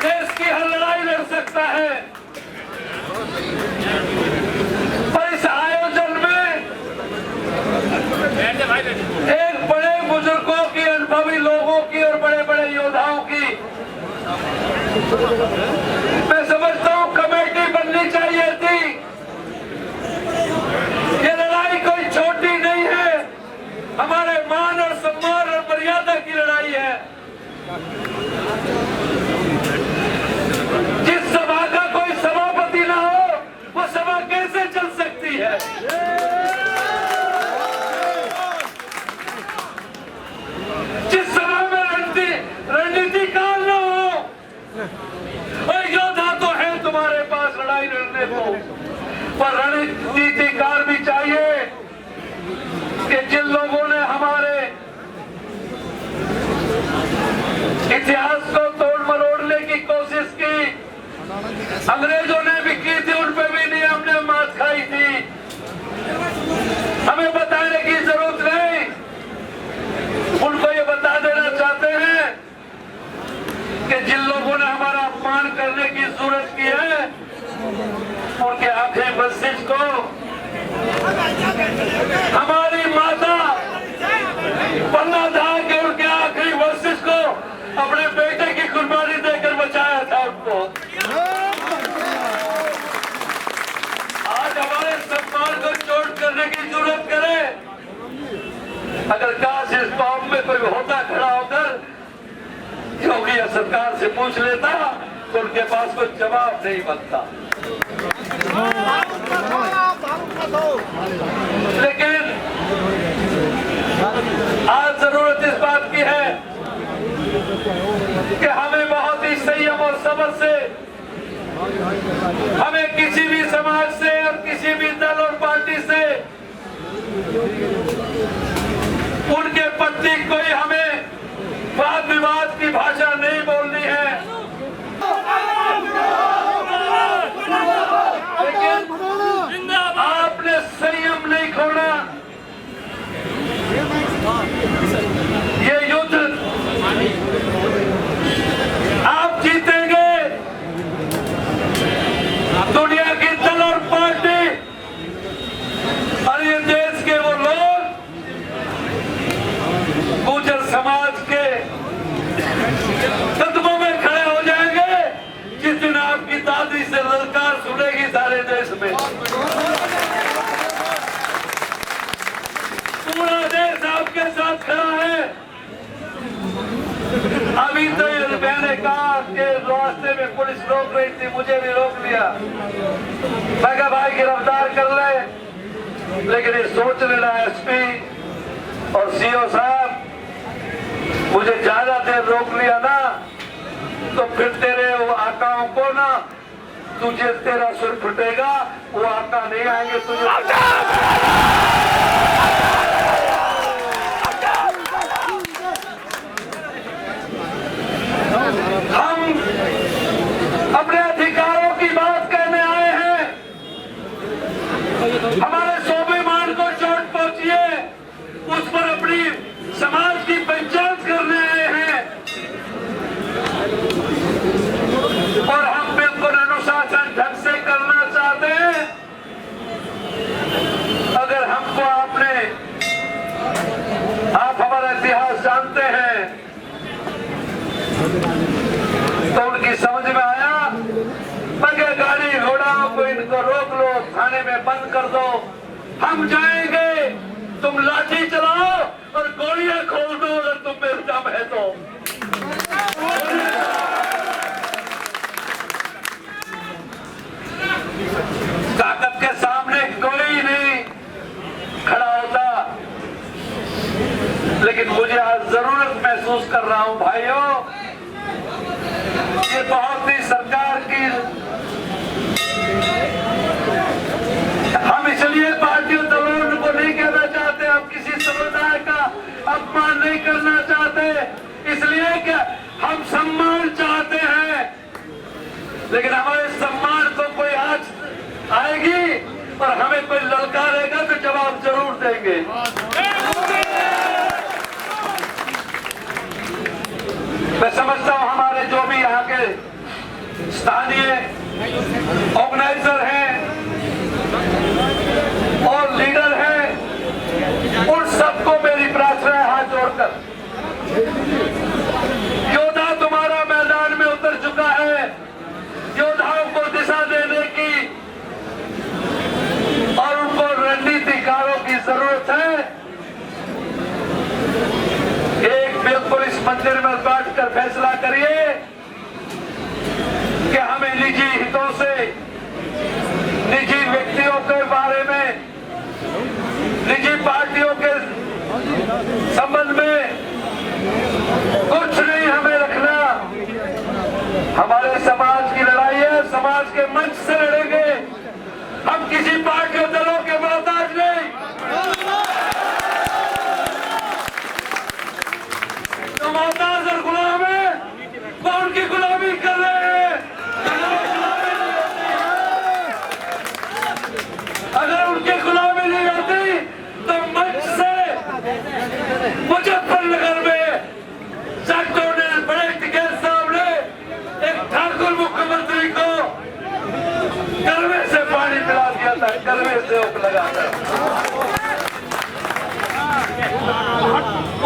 देश की हर लड़ाई लड़ सकता है, पर इस आयोजन में एक बड़े बुजुर्गों की, अनुभवी लोगों की और बड़े बड़े योद्धाओं की मैं समझता हूं कमेटी बननी चाहिए थी। ये लड़ाई कोई छोटी नहीं है, हमारे मान और सम्मान और मर्यादा की लड़ाई है। जिस सभा का कोई सभापति ना हो वो सभा कैसे चल सकती है? जिस सभा में रणनीतिकार न हो, और योद्धा तो है तुम्हारे पास लड़ाई लड़ने को, पर रणनीतिकार भी चाहिए कि जिन लोगों ने हमारे इतिहास को तोड़ मरोड़ने की कोशिश की, अंग्रेजों ने भी की थी, उन पे भी नहीं हमने मात खाई थी। हमें बताने की जरूरत नहीं, उनको ये बता देना चाहते हैं कि जिन लोगों ने हमारा अपमान करने की जरूरत की है उनके आखिरी मस्जिद को हमारी माता पन्ना धा के उनके आखिरी मस्जिद को अपने बेटे की कुर्बानी देकर बचाया था उनको। आज हमारे सम्मान को चोट करने की जरूरत करे, अगर काश इस कौम में कोई होता खड़ा होकर योगी या सरकार से पूछ लेता तो उनके पास कोई जवाब नहीं बनता। लेकिन आज जरूरत इस बात की है कि हमें बहुत ही संयम और सब्र से, हमें किसी भी समाज से और किसी भी दल और पार्टी से उनके प्रति कोई हमें वाद विवाद की भाषा नहीं बोलनी है। लेकिन आपने संयम नहीं खोना। ये युद्ध आप जीतेंगे, दुनिया की दल और पार्टी और ये देश के वो लोग गुर्जर समाज के कदमों में खड़े हो जाएंगे जिस दिन आपकी दादी से ललकार सुनेगी सारे देश में। पूरा देश आपके साथ खड़ा है। अभी तो ये मैंने कहा कि रास्ते में पुलिस रोक रही थी, मुझे भी रोक लिया। मैं कहा भाई गिरफ्तार कर ले, लेकिन ये सोच लेना एसपी और सीओ साहब, मुझे ज्यादा देर रोक लिया ना तो फिर तेरे वो आकाओं को ना, तुझे तेरा सुर फुटेगा, वो आका नहीं आएंगे तुझे। हम अपने अधिकारों की बात करने आए हैं। हमारे स्वाभिमान को चोट पहुंची है, उस पर अपनी समाज की पहचान करने आए हैं और हम बिल्कुल अनुशासन ढंग से करना चाहते हैं। अगर हमको आप हमारा इतिहास जानते हैं तो उनकी समझ में आया, मगर गाड़ी घोड़ाओं को इनको रोक लो, थाने में बंद कर दो, हम जाएंगे, तुम लाठी चलाओ और गोलियां खोल दो अगर तुम में दम है तो। ताकत के सामने कोई नहीं खड़ा होता, लेकिन मुझे आज जरूरत महसूस कर रहा हूं भाइयों, ये बहुत ही सरकार की, हम इसलिए पार्टियों दलों को नहीं कहना चाहते, हम किसी समुदाय का अपमान नहीं करना चाहते, इसलिए कि हम सम्मान चाहते हैं। लेकिन हमारे सम्मान को कोई आज आएगी और हमें कोई ललकारेगा तो जवाब जरूर देंगे। स्थानीय ऑर्गेनाइजर हैं और लीडर हैं, उन सबको मेरी प्रार्थना है हाथ जोड़कर, योद्धा तुम्हारा मैदान में उतर चुका है। योद्धाओं को दिशा देने की और उनको रणनीतिकारों की जरूरत है। एक पुलिस मंदिर में बैठकर फैसला करिए कि हमें निजी हितों से, निजी व्यक्तियों के बारे में, निजी पार्टियों के संबंध में कुछ नहीं हमें रखना। हमारे समाज की लड़ाई है, समाज के मंच से लड़ेंगे हम, किसी पार्टी और दलों के मोहताज नहीं। तो मोहताज और गुलाम है, कौन की गुलामी कर रहे हैं? अगर उनकी गुलामी नहीं होती तो मंच से मुजफ्फरनगर में सेक्टर ने बड़े टिकैत साहब ने एक ठाकुर मुख्यमंत्री को गलवे से पानी पिला दिया था, गलवे से ओक लगाकर।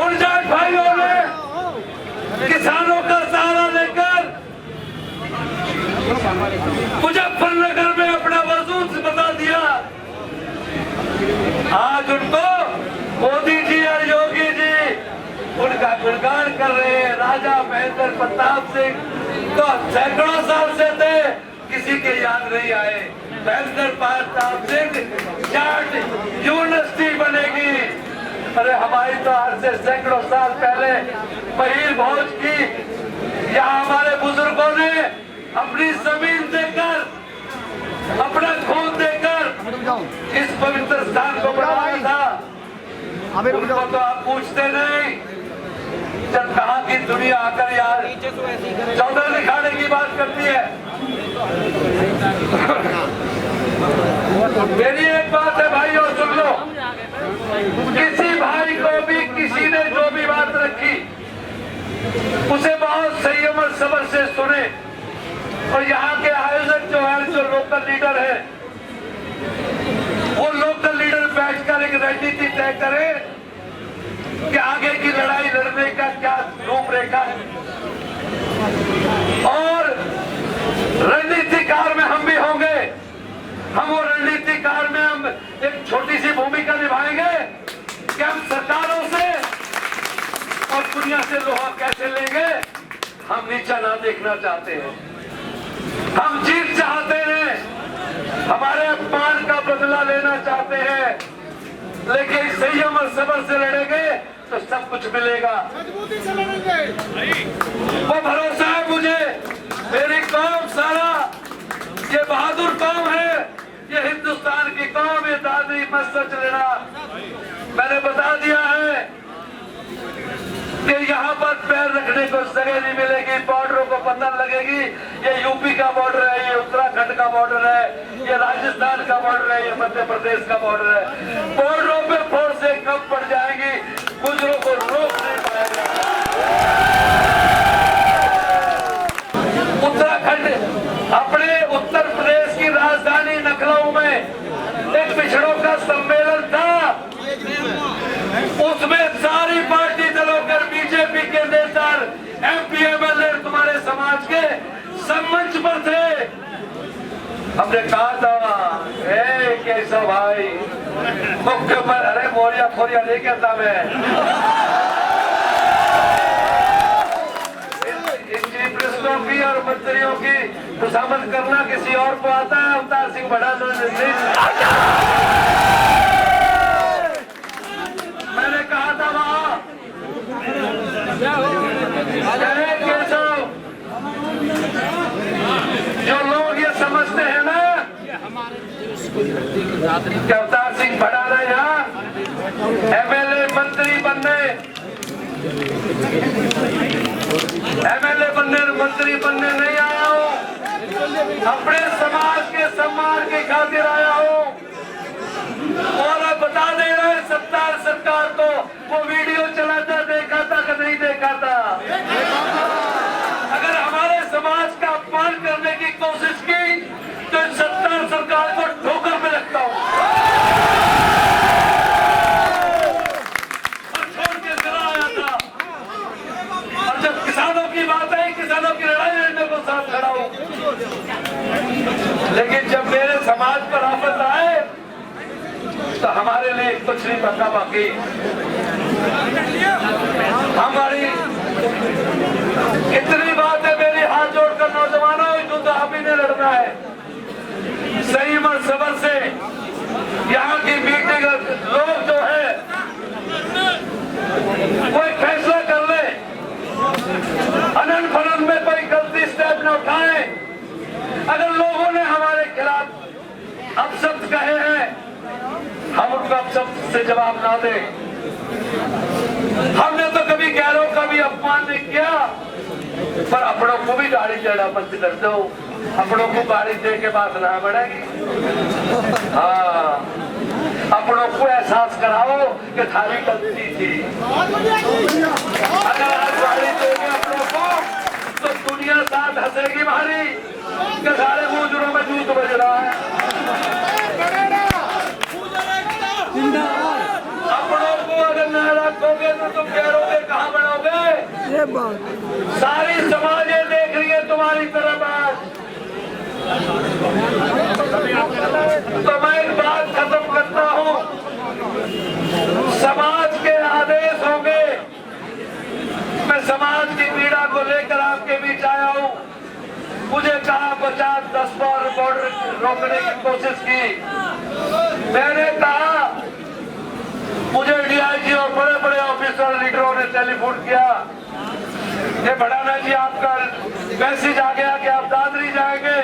उन जाट भाइयों ने किसानों का सहारा लेकर मुजफ्फरनगर में अपना वजूद बता दिया। आज उनको मोदी जी और योगी जी उनका गुणगान कर रहे हैं। राजा महेंद्र प्रताप सिंह तो सैकड़ों साल से थे, किसी के याद नहीं आए। महेंद्र प्रताप सिंह जाट यूनिवर्सिटी बनेगी। अरे हमारी तो आज से सैकड़ों साल पहले पहिल भोज की, यहाँ हमारे बुजुर्गों ने अपनी जमीन देकर, अपना खून देकर इस पवित्र स्थान को बनाया था। उनको तो आप पूछते नहीं। जब कहा कि दुनिया आकर यार चौदह दिखाने की बात करती है। मेरी एक बात है भाइयों, सुन लो। किसी भाई को भी किसी ने जो भी बात रखी उसे बहुत संयम और सब्र से सुने। और यहाँ के आयोजक जो है, जो लोकल लीडर है, वो लोकल लीडर बैठकर एक रणनीति तय करे कि आगे की लड़ाई लड़ने का क्या रूपरेखा है। और रणनीतिकार में हम भी होंगे। हम वो रणनीतिकार में हम एक छोटी सी भूमिका निभाएंगे कि हम सरकारों से और दुनिया से लोहा कैसे लेंगे। हम नीचा ना देखना चाहते हैं, हम जीत चाहते हैं, हमारे अपमान का बदला लेना चाहते हैं। लेकिन संयम और सब्र से लड़ेंगे तो सब कुछ मिलेगा। मजबूती से लड़ेंगे, वो भरोसा है मुझे। मेरी कौम सारा ये बहादुर कौम है, ये हिंदुस्तान की कौम, ये दादी मत सच लेना। मैंने बता दिया है कि यहाँ पर पैर रखने को जगह नहीं मिलेगी, बॉर्डरों को बंधन लगेगी। ये यूपी का बॉर्डर है, ये उत्तराखंड का बॉर्डर है, ये राजस्थान का बॉर्डर है, ये मध्य प्रदेश का बॉर्डर है। बॉर्डरों पे फोर्सें कम पड़ जाएंगी, गुजरों को रोक नहीं पाएगा। उत्तराखंड, अपने उत्तर प्रदेश की राजधानी लखनऊ में एक पिछड़ों का सम्मेलन था। उसमें सारी पार्टी दलों कर बीजेपी के नेता, एमपी, एमएलए तुम्हारे समाज के सम्मंच पर थे। हमने कहा था, केशव भाई मुख्य पर, अरे मोरिया फोरिया नहीं कहता मैं, इन चीफ मिनिस्टरों की और मंत्रियों की खुशामद करना किसी और को आता है। अवतार सिंह बढ़ा मैंने कहा था वहां, केशव, जो लोग ये समझते हैं ना कि अवतार सिंह भड़ाना यहाँ एमएलए मंत्री बनने, मंत्री बनने नहीं आया हूँ, अपने समाज के सम्मान की खातिर आया हूँ। और अब बता दे रहे सत्तार सरकार को, वो वीडियो चलाता देखा था कि नहीं देखा था? अगर हमारे समाज का अपमान करने की किसानों की लड़ाई लड़ने को साथ खड़ा हूं, लेकिन जब मेरे समाज पर आफत आए तो हमारे लिए कुछ नहीं बचा बाकी। हमारी इतनी बात है मेरी, हाथ जोड़कर नौजवानों, युद्ध आप ही ने लड़ना है संयम और सब्र से। यहाँ की मीटिंग लोग जो है कोई फैसला कर ले, अनंत फनन में कोई गलती स्टेप न उठाए। अगर लोगों ने हमारे खिलाफ अपशब्द कहे हैं, हम उनको अपशब्द से जवाब ना दें। हमने तो कभी गैरों का भी अपमान नहीं किया, पर अपनों को भी गाड़ी चढ़ा बंद कर दो, अपनों को गाड़ी दे के बात ना बढ़ेगी। हाँ, अपनों को एहसास कराओ कि थारी गलती थी। अगर आज गाड़ी दोगे अपनों को तो दुनिया साथ हंसेगी भारी कि सारे मुजरों में जूत बज रहा है। अपनों को अगर न रखोगे तो तुम गैरोगे कहाँ बनोगे? सारी समाज ये देख रही है तुम्हारी तरफ आज। तो मैं एक बात खत्म करता हूँ, समाज के आदेश होंगे। मैं समाज की पीड़ा को लेकर आपके बीच आया हूँ। मुझे कहा 50-10 बार बॉर्डर रोकने की कोशिश की। मैंने कहा, मुझे डीआईजी और बड़े बड़े ऑफिसर लीडरों ने टेलीफोन किया, ये भड़ाना जी आपका मैसेज आ गया कि आप दादरी जाएंगे।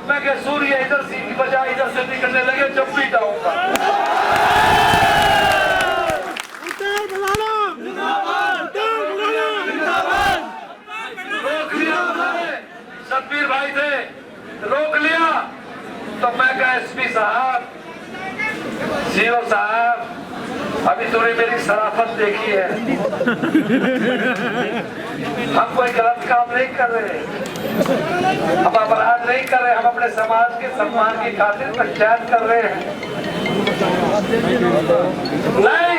मैं क्या सूर्य इधर से की बजाय इधर से निकलने लगे, जब भी जाऊंगा। रोक लिया उन्होंने, सतबीर भाई थे, रोक लिया। तो मैं कहा एसपी साहब, सीओ साहब, अभी तूने मेरी शराफत देखी है, हम कोई गलत काम नहीं कर रहे, हम अपराध नहीं कर रहे, हम अपने समाज के सम्मान की खातिर पंचायत कर रहे हैं। नहीं,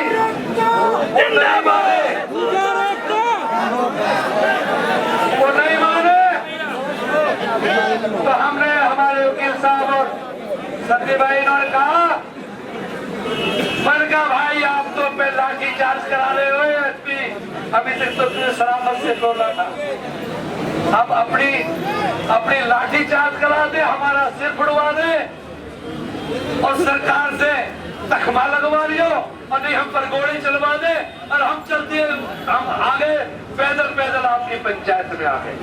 वो नहीं माने, वो नहीं माने। तो हमने, हमारे वकील साहब और सती भाई, इन्होंने कहा, मैंने कहा भाई आप तो पे लाठी चार्ज करा रहे हो एसपी, अभी तक तो तुझे शराफत से बोला था, अब अपनी लाठी चार्ज करा दे, हमारा सिर फुड़वा दे और सरकार से तखमा लगवा लियो, और नहीं हम पर गोली चलवा दे और हम चलते, हम आगे पैदल पैदल आपकी पंचायत में आ गए।